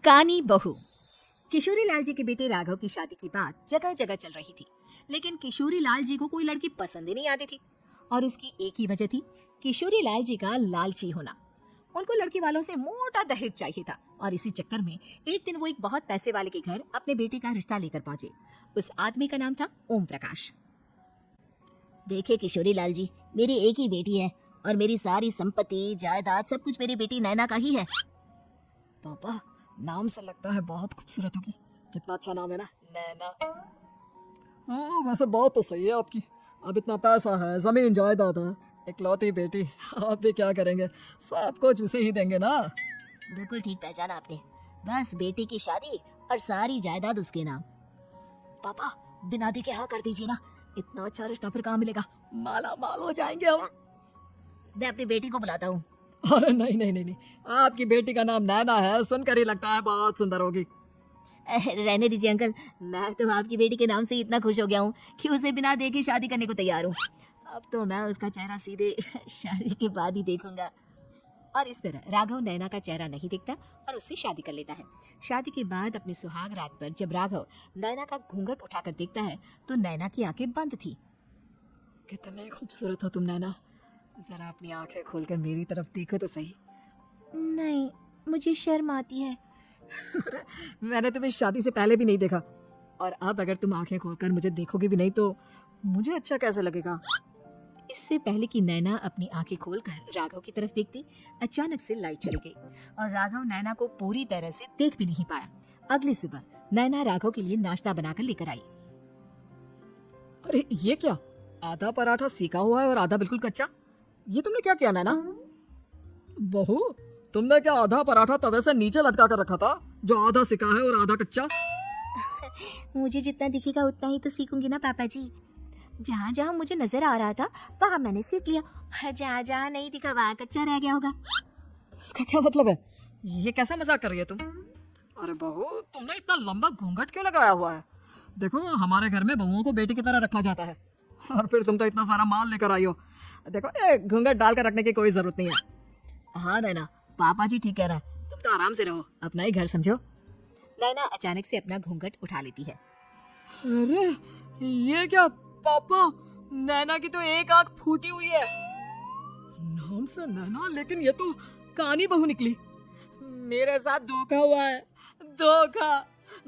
कानी बहू। किशोरी लाल जी के बेटे राघव की शादी की बात जगह जगह चल रही थी, लेकिन किशोरी लाल जी को कोई लड़की पसंद ही नहीं आती थी। और उसकी एक ही वजह थी, किशोरी लाल जी का लालची होना। उनको लड़की वालों से मोटा दहेज चाहिए था और इसी चक्कर में एक दिन वो एक बहुत पैसे वाले के घर अपने बेटे का रिश्ता लेकर पहुंचे। उस आदमी का नाम था ओम प्रकाश। देखिए किशोरी लाल जी, मेरी एक ही बेटी है और मेरी सारी संपत्ति जायदाद सब कुछ मेरी बेटी नैना का ही है। पापा, नाम से लगता है बहुत खूबसूरत होगी। कितना अच्छा नाम है ना, नैना। हाँ, वैसे बात तो सही है आपकी। अब इतना पैसा है, जमीन जायदाद है, इकलौती बेटी, आप भी क्या करेंगे? सब कुछ उसे ही देंगे ना। बिल्कुल ठीक पहचाना आपने। बस बेटी की शादी और सारी जायदाद उसके नाम। पापा, बिना दी के हाँ कर दीजिए ना। इतना अच्छा रिश्ता फिर कहाँ मिलेगा? माला माल हो जाएंगे हम। मैं अपनी बेटी को बुलाता हूँ। अरे नहीं नहीं नहीं नहीं, आपकी बेटी का नाम नैना है, सुनकर ही लगता है बहुत सुंदर होगी। रहने दीजिए अंकल, मैं तो आपकी बेटी के नाम से ही इतना खुश हो गया हूँ कि उसे बिना देखे शादी करने को तैयार हूँ। अब तो मैं उसका चेहरा सीधे शादी के बाद ही देखूंगा। और इस तरह राघव नैना का चेहरा नहीं देखता और उससे शादी कर लेता है। शादी के बाद अपनी सुहाग रात पर जब राघव नैना का घूंघट उठाकर देखता है तो नैना की आंखें बंद थी। कितने खूबसूरत हो तुम नैना, जरा अपनी आंखें खोलकर मेरी तरफ देखो तो सही। नहीं, मुझे शर्म आती है। मैंने तुम्हें शादी से पहले भी नहीं देखा, और अब अगर तुम आंखें खोलकर मुझे देखोगे भी नहीं तो मुझे अच्छा कैसे लगेगा? इससे पहले कि नैना अपनी आंखें खोलकर राघव की तरफ देखती, अचानक से लाइट चली गई और राघव नैना को पूरी तरह से देख भी नहीं पाया। अगली सुबह नैना राघव के लिए नाश्ता बनाकर लेकर आई। अरे ये क्या, आधा पराठा सेका हुआ है और आधा बिल्कुल कच्चा। ये तुमने क्या किया नैना? बहू, तुमने क्या आधा पराठा तवे से नीचे लटका कर रखा था, जो आधा सेका है और आधा कच्चा? मुझे जितना दिखेगा उतना ही तो सीखूंगी ना पापा जी। जहाँ जहाँ मुझे नजर आ रहा था वहाँ मैंने सीख लिया, जहाँ जहाँ नहीं दिखा वहाँ कच्चा रह गया होगा। इसका क्या मतलब है? ये कैसा मजाक कर रही है तुम? अरे बहू, तुमने इतना लंबा घूंघट क्यों लगाया हुआ है? देखो, हमारे घर में बहुओं को बेटी की तरह रखा जाता है, और फिर तुम तो इतना सारा माल लेकर आई हो। देखो, घूंघट डालकर रखने की कोई जरूरत नहीं है। हाँ नैना, पापा जी ठीक कह रहा है, तुम तो आराम से रहो, अपना ही घर समझो। नैना अचानक से अपना घूंघट उठा लेती है। अरे ये क्या पापा, नैना की तो एक आंख फूटी हुई है। नाम से नैना, लेकिन ये तो कानी बहू निकली। मेरे साथ धोखा हुआ है, धोखा।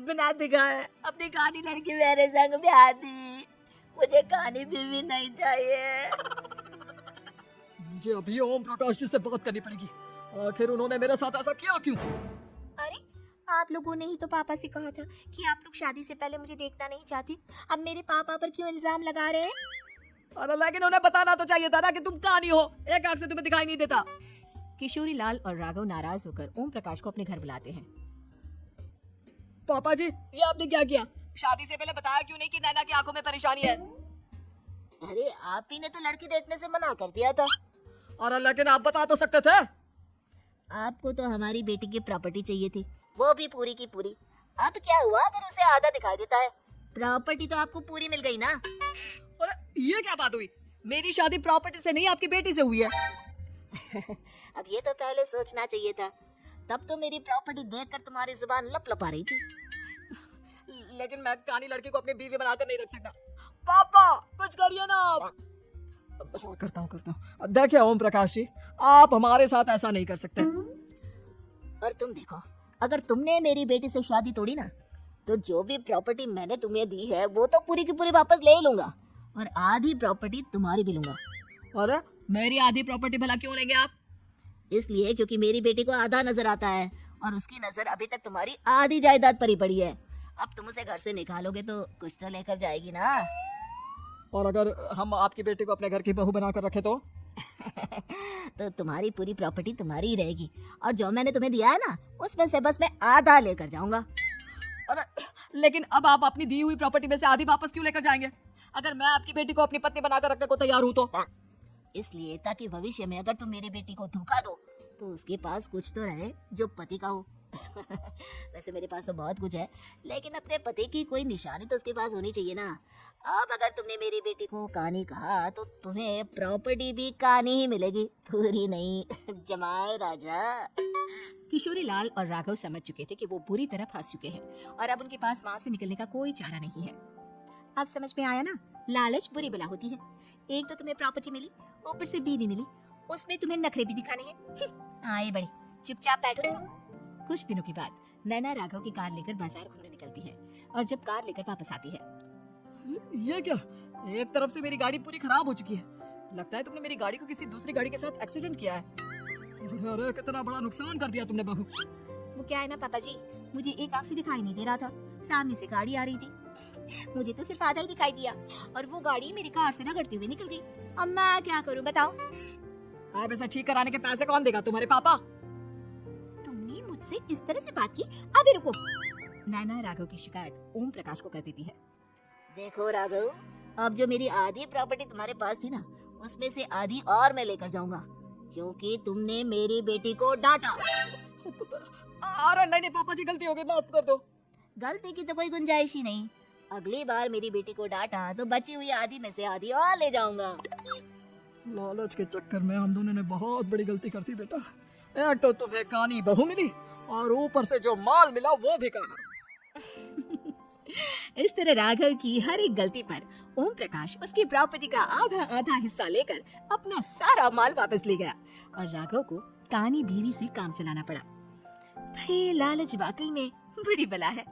बिना दिखाए अपनी कहानी लड़की मेरे संग ब्याह दी। मुझे कहानी बीवी नहीं चाहिए। मुझे अभी ओम प्रकाश जी से बात करनी पड़ेगी। आखिर उन्होंने मेरे साथ ऐसा किया क्यों? अरे, आप लोगों ने ही तो पापा से कहा था कि आप लोग शादी से पहले मुझे देखना नहीं चाहते। अब मेरे पापा पर क्यों इल्जाम लगा रहे हैं? अरे लेकिन उन्हें बताना तो चाहिए था ना कि तुम कानी हो, एक आंख से तुम्हें दिखाई नहीं देता। किशोरी लाल और राघव नाराज होकर ओम प्रकाश को अपने घर बुलाते हैं। पापा जी, ये आपने क्या किया? शादी से पहले बताया क्यों नहीं कि नैना की आंखों में परेशानी है? अरे, आप ही ने तो लड़की देखने से मना कर दिया था। अरे लेकिन आप बता तो सकते थे। आपको तो हमारी बेटी की प्रॉपर्टी चाहिए थी, वो भी पूरी की पूरी। अब क्या हुआ अगर उसे आधा दिखाई देता है? प्रॉपर्टी तो आपको पूरी मिल गई ना। अरे ये क्या बात हुई? मेरी शादी प्रॉपर्टी से नहीं, आपकी बेटी से हुई है। अब ये तो पहले सोचना चाहिए था, तब तो मेरी प्रॉपर्टी देखकर तुम्हारी जुबान लप-लप आ रही थी। लेकिन मैं कानी लड़की को अपनी बीवी बनाकर नहीं रख सकता। पापा, कुछ करिए ना आप। हाँ, करता हूँ। देखिए ओम प्रकाश जी, आप हमारे साथ ऐसा नहीं कर सकते। और तुम देखो, अगर तुमने मेरी बेटी से शादी तोड़ी ना, तो जो भी प्रॉपर्टी मैंने तुम्हें दी है वो तो पूरी की पूरी वापस ले ही लूंगा, और आधी प्रॉपर्टी तुम्हारी भी लूंगा। अरे मेरी आधी प्रॉपर्टी भला क्यों लेंगे आप? इसलिए क्योंकि मेरी बेटी को आधा नजर आता है और उसकी नजर अभी तक तुम्हारी आधी जायदाद पर ही पड़ी है। अब तुम उसे घर से निकालोगे तो कुछ तो लेकर जाएगी ना। और अगर हम आपकी बेटी को अपने घर की बहू बनाकर रखे तो? तो तुम्हारी पूरी प्रॉपर्टी तुम्हारी ही रहेगी, और जो मैंने तुम्हें दिया है ना, उसमें से बस मैं आधा लेकर जाऊंगा। अरे लेकिन अब आप अपनी दी हुई प्रॉपर्टी में से आधी वापस क्यों लेकर जाएंगे, अगर मैं आपकी बेटी को अपनी पत्नी बनाकर रखने को तैयार हूँ तो? इसलिए ताकि भविष्य में अगर तुम मेरी बेटी को धोखा दो तो उसके पास कुछ तो रहे जो पति का हो। वैसे मेरे पास तो बहुत कुछ है, लेकिन अपने पति की कोई निशानी तो उसके पास होनी चाहिए ना। अब अगर तुमने मेरी बेटी को कहानी कहा तो तुम्हें प्रॉपर्टी भी कहानी ही मिलेगी, पूरी नहीं। जमाए राजा। किशोरीलाल और राघव समझ चुके थे कि वो बुरी तरह फंस चुके हैं और अब उनके पास वहां से निकलने का कोई चारा नहीं है। अब समझ में आया ना, लालच बुरी बला होती है। एक तो तुम्हें प्रॉपर्टी मिली, ऊपर से बीवी मिली, उसमें तुम्हें नखरे भी दिखाने हैं। आए बड़े, चुपचाप बैठो दोनों। कुछ दिनों के बाद नैना राघव की कार लेकर बाजार घूमने निकलती है और जब कार लेकर वापस आती है, ये क्या, एक तरफ से मेरी गाड़ी पूरी खराब हो चुकी है। लगता है तुमने मेरी गाड़ी को किसी दूसरी गाड़ी के साथ एक्सीडेंट किया है। अरे कितना बड़ा नुकसान कर दिया तुमने बहू। वो क्या है ना पापा जी, मुझे एक आंख से दिखाई नहीं दे रहा था, सामने से गाड़ी आ रही थी, मुझे तो सिर्फ आधा ही दिखाई दिया और वो गाड़ी मेरी कार से रगड़ती हुई निकल गई। अब मैं क्या करूं बताओ? अब ऐसा ठीक कराने के पैसे कौन देगा, तुम्हारे पापा? तुमने मुझसे इस तरह से बात की? अभी रुको। नैना राघव की शिकायत ओम प्रकाश को कर देती है। देखो राघव, अब जो मेरी आधी प्रॉपर्टी तुम्हारे पास थी ना, उसमें से आधी और मैं लेकर जाऊंगा, क्योंकि तुमने मेरी बेटी को डांटा। अरे नहीं पापा जी, गलती हो गई, माफ कर दो। गलती की तो कोई गुंजाइश ही नहीं। अगली बार मेरी बेटी को डांटा तो बची हुई आधी में से आधी और ले जाऊंगा। लालच के चक्कर में हम दोनों ने बहुत बड़ी गलती कर दी बेटा। एक तो तुम्हें कानी बहू मिली और ऊपर से जो माल मिला वो भी काना। इस तरह राघव की हर एक गलती पर ओम प्रकाश उसकी प्रॉपर्टी का आधा आधा हिस्सा लेकर अपना सारा माल वापस ले गया और राघव को कानी बीवी से काम चलाना पड़ा। भाई लालच वाकई में बुरी बला है।